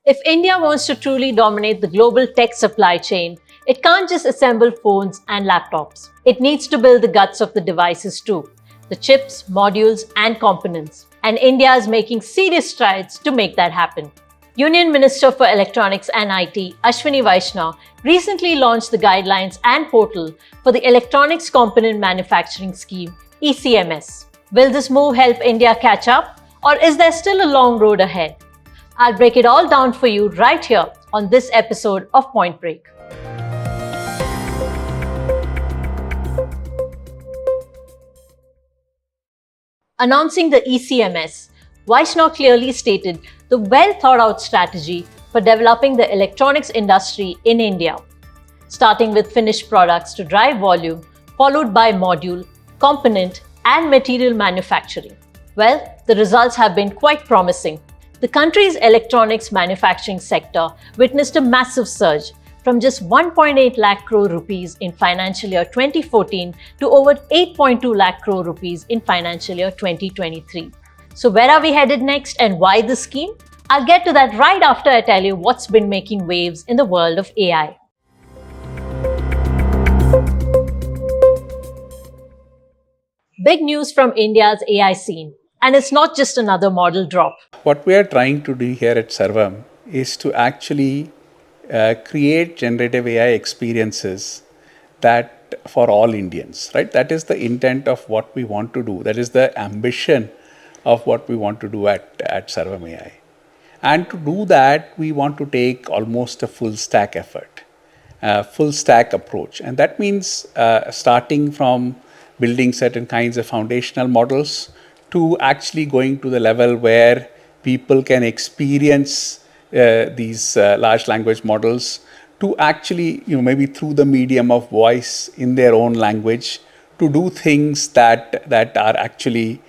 If India wants to truly dominate the global tech supply chain, it can't just assemble phones and laptops. It needs to build the guts of the devices too, the chips, modules, and components. And India is making serious strides to make that happen. Union Minister for Electronics and IT, Ashwini Vaishnaw, recently launched the guidelines and portal for the Electronics Component Manufacturing Scheme, ECMS. Will this move help India catch up, or is there still a long road ahead? I'll break it all down for you right here on this episode of Point Break. Announcing the ECMS, Vaishnaw clearly stated the well-thought-out strategy for developing the electronics industry in India, starting with finished products to drive volume, followed by module, component, and material manufacturing. Well, the results have been quite promising. The country's electronics manufacturing sector witnessed a massive surge from just 1.8 lakh crore rupees in financial year 2014 to over 8.2 lakh crore rupees in financial year 2023. So where are we headed next and why this scheme? I'll get to that right after I tell you what's been making waves in the world of AI. Big news from India's AI scene. And it's not just another model drop. What we are trying to do here at Sarvam is to actually create generative AI experiences that for all Indians, right? That is the intent of what we want to do. That is the ambition of what we want to do at Sarvam AI. And to do that, we want to take almost a full stack effort, full stack approach. And that means starting from building certain kinds of foundational models to actually going to the level where people can experience these large language models to actually, maybe through the medium of voice in their own language, to do things that are actually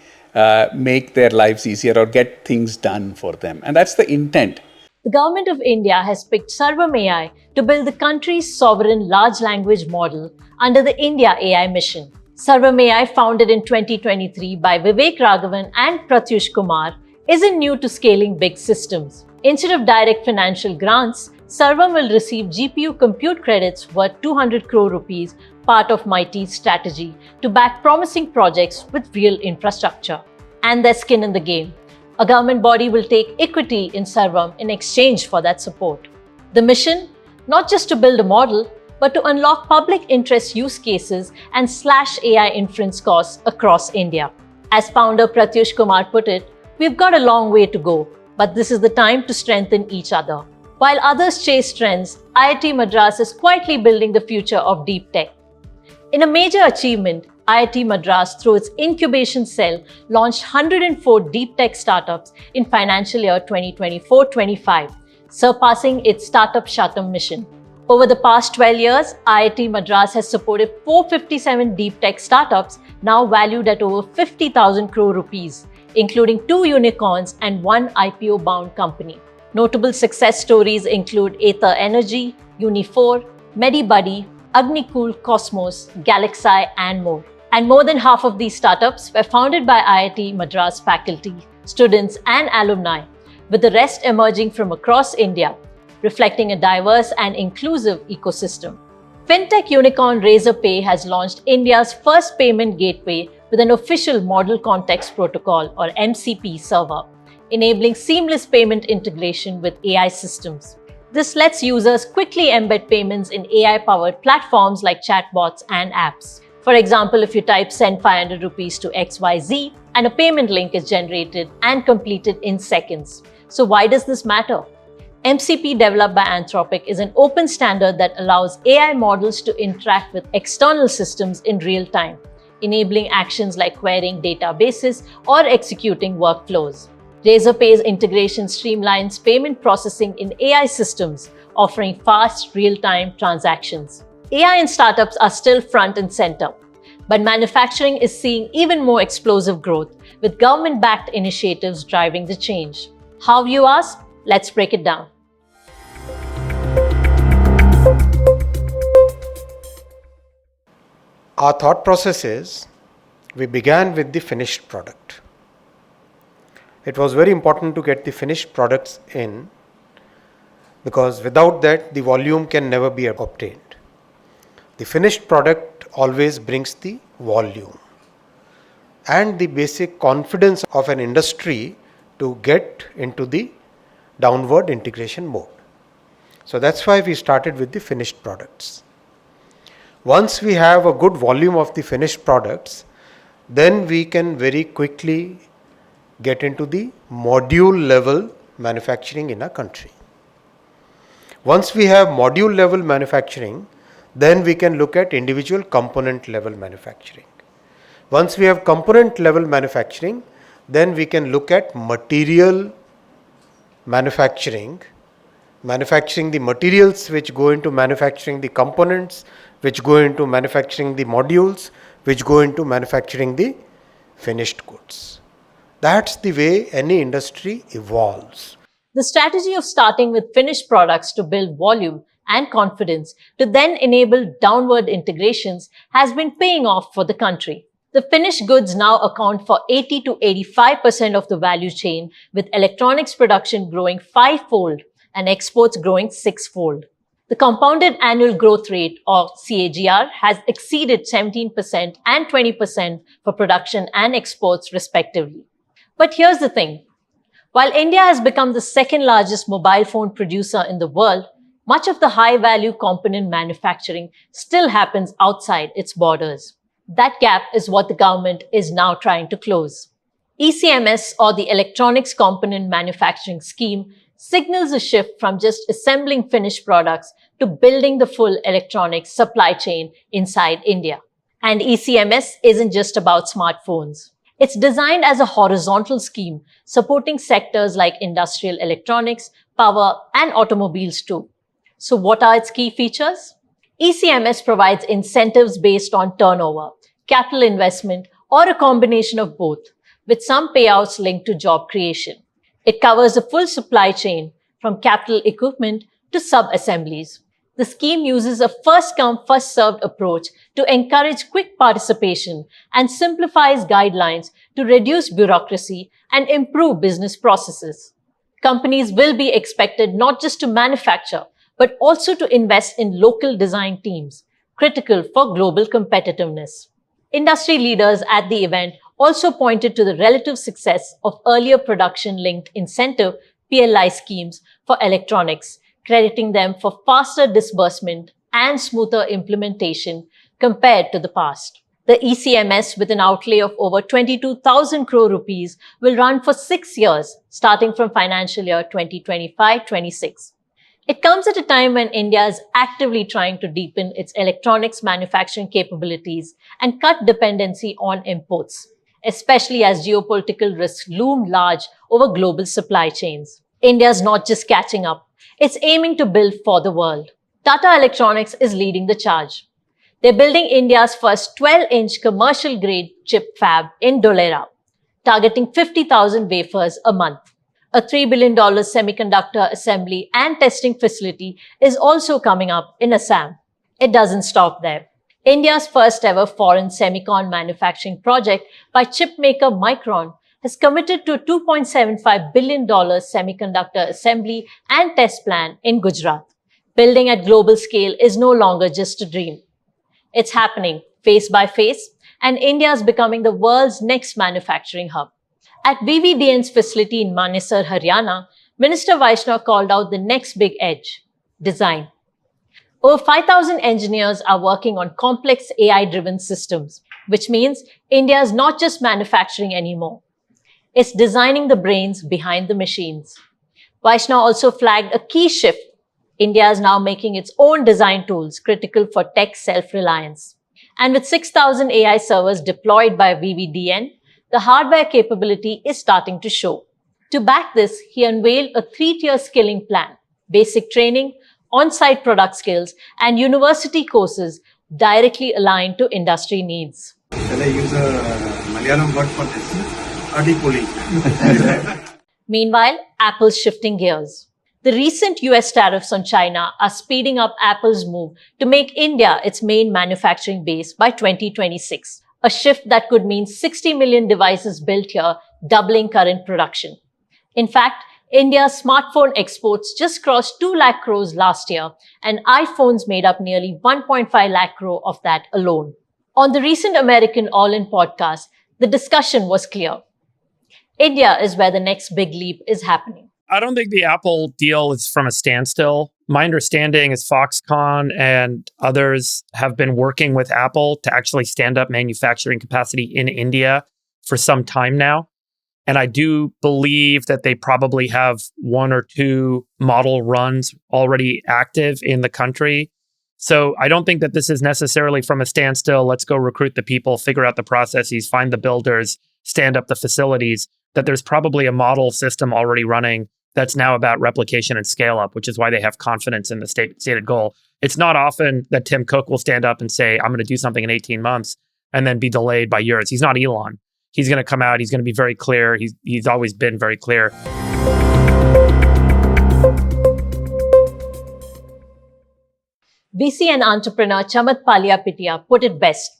make their lives easier or get things done for them. And that's the intent. The Government of India has picked Sarvam AI to build the country's sovereign large language model under the India AI mission. Sarvam AI, founded in 2023 by Vivek Raghavan and Pratyush Kumar, isn't new to scaling big systems. Instead of direct financial grants, Sarvam will receive GPU compute credits worth 200 crore rupees, part of MeitY's strategy to back promising projects with real infrastructure. And their skin in the game. A government body will take equity in Sarvam in exchange for that support. The mission? Not just to build a model, but to unlock public interest use cases and slash AI inference costs across India. As founder Pratyush Kumar put it, we've got a long way to go, but this is the time to strengthen each other. While others chase trends, IIT Madras is quietly building the future of deep tech. In a major achievement, IIT Madras, through its incubation cell, launched 104 deep tech startups in financial year 2024-25, surpassing its Startup Shatam mission. Over the past 12 years, IIT Madras has supported 457 deep tech startups, now valued at over 50,000 crore rupees, including 2 unicorns and 1 IPO-bound company. Notable success stories include Ather Energy, Uni4, MediBuddy, Agnikul Cosmos, Galaxy, and more. And more than half of these startups were founded by IIT Madras faculty, students, and alumni, with the rest emerging from across India, reflecting a diverse and inclusive ecosystem. Fintech unicorn Razorpay has launched India's first payment gateway with an official Model Context Protocol or MCP server, enabling seamless payment integration with AI systems. This lets users quickly embed payments in AI-powered platforms like chatbots and apps. For example, if you type send 500 rupees to XYZ and a payment link is generated and completed in seconds. So why does this matter? MCP, developed by Anthropic, is an open standard that allows AI models to interact with external systems in real time, enabling actions like querying databases or executing workflows. Razorpay's integration streamlines payment processing in AI systems, offering fast, real-time transactions. AI in startups are still front and center, but manufacturing is seeing even more explosive growth, with government-backed initiatives driving the change. How, you ask? Let's break it down. Our thought process is, we began with the finished product. It was very important to get the finished products in because without that, the volume can never be obtained. The finished product always brings the volume and the basic confidence of an industry to get into the downward integration mode. So that's why we started with the finished products. Once we have a good volume of the finished products, then we can very quickly get into the module level manufacturing in a country. Once we have module level manufacturing, then we can look at individual component level manufacturing. Once we have component level manufacturing, then we can look at material manufacturing, manufacturing the materials which go into manufacturing the components, which go into manufacturing the modules, which go into manufacturing the finished goods. That's the way any industry evolves. The strategy of starting with finished products to build volume and confidence to then enable downward integrations has been paying off for the country. The finished goods now account for 80 to 85% of the value chain, with electronics production growing 5-fold and exports growing 6-fold. The compounded annual growth rate, or CAGR, has exceeded 17% and 20% for production and exports respectively. But here's the thing. While India has become the second largest mobile phone producer in the world, much of the high-value component manufacturing still happens outside its borders. That gap is what the government is now trying to close. ECMS, or the Electronics Component Manufacturing Scheme, signals a shift from just assembling finished products to building the full electronics supply chain inside India. And ECMS isn't just about smartphones. It's designed as a horizontal scheme supporting sectors like industrial electronics, power, and automobiles too. So what are its key features? ECMS provides incentives based on turnover, capital investment, or a combination of both, with some payouts linked to job creation. It covers the full supply chain from capital equipment to sub-assemblies. The scheme uses a first-come, first-served approach to encourage quick participation and simplifies guidelines to reduce bureaucracy and improve business processes. Companies will be expected not just to manufacture, but also to invest in local design teams, critical for global competitiveness. Industry leaders at the event also pointed to the relative success of earlier production-linked incentive PLI schemes for electronics, crediting them for faster disbursement and smoother implementation compared to the past. The ECMS, with an outlay of over 22,000 crore rupees, will run for 6 years, starting from financial year 2025-26. It comes at a time when India is actively trying to deepen its electronics manufacturing capabilities and cut dependency on imports, especially as geopolitical risks loom large over global supply chains. India is not just catching up, it's aiming to build for the world. Tata Electronics is leading the charge. They're building India's first 12-inch commercial-grade chip fab in Dholera, targeting 50,000 wafers a month. A $3 billion semiconductor assembly and testing facility is also coming up in Assam. It doesn't stop there. India's first ever foreign semicon manufacturing project by chipmaker Micron has committed to a $2.75 billion semiconductor assembly and test plan in Gujarat. Building at global scale is no longer just a dream. It's happening face by face, and India is becoming the world's next manufacturing hub. At VVDN's facility in Manesar, Haryana, Minister Vaishnaw called out the next big edge: design. Over 5,000 engineers are working on complex AI-driven systems, which means India is not just manufacturing anymore. It's designing the brains behind the machines. Vaishnaw also flagged a key shift. India is now making its own design tools critical for tech self-reliance. And with 6,000 AI servers deployed by VVDN, the hardware capability is starting to show. To back this, he unveiled a 3-tier skilling plan: basic training, on-site product skills, and university courses directly aligned to industry needs. Shall I use a Malayalam word for this? Adipoli. Meanwhile, Apple's shifting gears. The recent US tariffs on China are speeding up Apple's move to make India its main manufacturing base by 2026, a shift that could mean 60 million devices built here, doubling current production. In fact, India's smartphone exports just crossed 2 lakh crores last year, and iPhones made up nearly 1.5 lakh crore of that alone. On the recent American All In podcast, the discussion was clear. India is where the next big leap is happening. I don't think the Apple deal is from a standstill. My understanding is Foxconn and others have been working with Apple to actually stand up manufacturing capacity in India for some time now. And I do believe that they probably have 1 or 2 model runs already active in the country. So I don't think that this is necessarily from a standstill. Let's go recruit the people, figure out the processes, find the builders, stand up the facilities. That there's probably a model system already running that's now about replication and scale up, which is why they have confidence in the stated goal. It's not often that Tim Cook will stand up and say, I'm going to do something in 18 months and then be delayed by years. He's not Elon. He's going to come out. He's going to be very clear. He's always been very clear. VC and entrepreneur Chamath Palihapitiya put it best.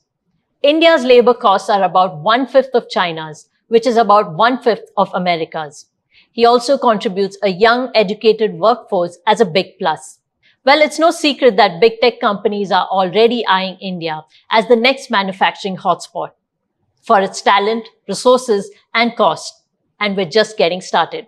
India's labor costs are about 1/5 of China's, which is about 1/5 of America's. He also contributes a young, educated workforce as a big plus. Well, it's no secret that big tech companies are already eyeing India as the next manufacturing hotspot for its talent, resources, and cost. And we're just getting started.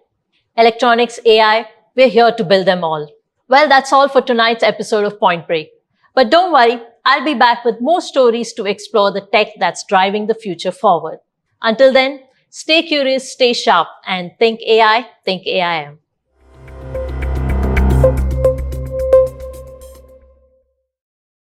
Electronics, AI, we're here to build them all. Well, that's all for tonight's episode of Point Break. But don't worry, I'll be back with more stories to explore the tech that's driving the future forward. Until then, stay curious, stay sharp, and think AI, think AIM.